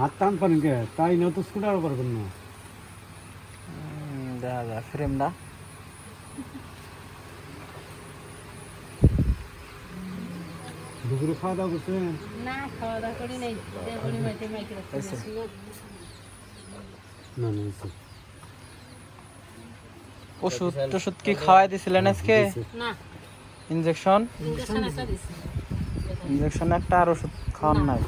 হাত টান পারেন কে তাই না তো স্কুটার পারবেন না দেখা যায় ফ্রেমটা দুপুরে খাওয়া দাওয়া করছেন না খাওয়া দাওয়া করি নাই দেবরি মাইতে মাইকে রাখছি না না হয়েছে। ওষুধ টষুধ কি খাওয়াই দিছিলেন আজকে না ইনজেকশন ইনজেকশন আছে দিছি ইনজেকশন একটা আর ওষুধ খাওয়ান নাই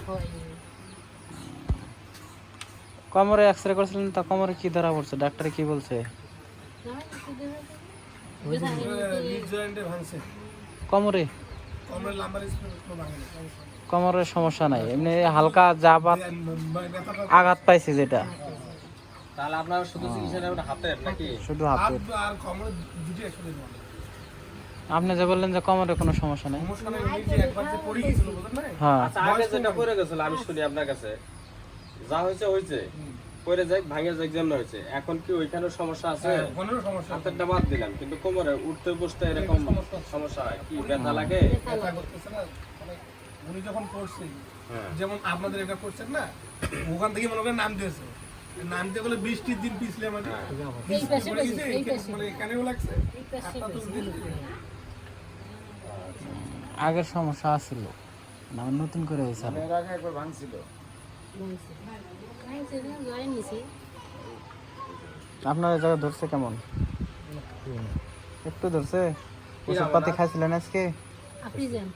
কোমরে এক্সরে করেছিলেন তা কোমরে কি ধরা পড়ছে ডাক্তারে কি বলছে কোমরে কোমরের সমস্যা নাই এমনি হালকা জাবাত আঘাত পাইছে যেটা তাহলে আপনার শুধু চিকিৎসাটা ওটা হাতের নাকি শুধু হাতে আর কোমরে দুটো একসাথে নেওয়া আপনি যে বললেন যে কোমরে কোনো সমস্যা নাই সমস্যা নেই উনি যে একবার যে পড়ে গেছিল বুঝলেন না হ্যাঁ আচ্ছা আগে যেটা পড়ে গেছিল আমি শুনি আপনার কাছে যা হয়েছে হয়েছে পড়ে যাক ভাঙে যাক যেমন হয়েছে এখন কি ওইখানে সমস্যা আছে কোনের সমস্যা হাতেরটা বাদ দিলাম কিন্তু কোমরে উঠতে বসতে এরকম সমস্যা হয় কি ব্যথা লাগে ব্যথা করতেছে না মানে উনি যখন পড়ছে হ্যাঁ যেমন আপনাদের এটা করছেন না ওখান থেকে মনে করেন নাম দিয়েছে নাম দিয়ে বলে 20 দিন পিছলে মানে এই পাশে পাশে এই পাশে মানে এখানেও লাগছে এই পাশে হাতটা তো উল্টে আগের সমস্যা আছিল না নতুন করে হয়েছে আরো। এর আগে একবার ভাঙছিল নাই সেদিন জয় নিছি আপনার এই জায়গা ধরছে কেমন একটু ধরছে ওষুধপাতি খাইছিলেন আজকে আপনি যান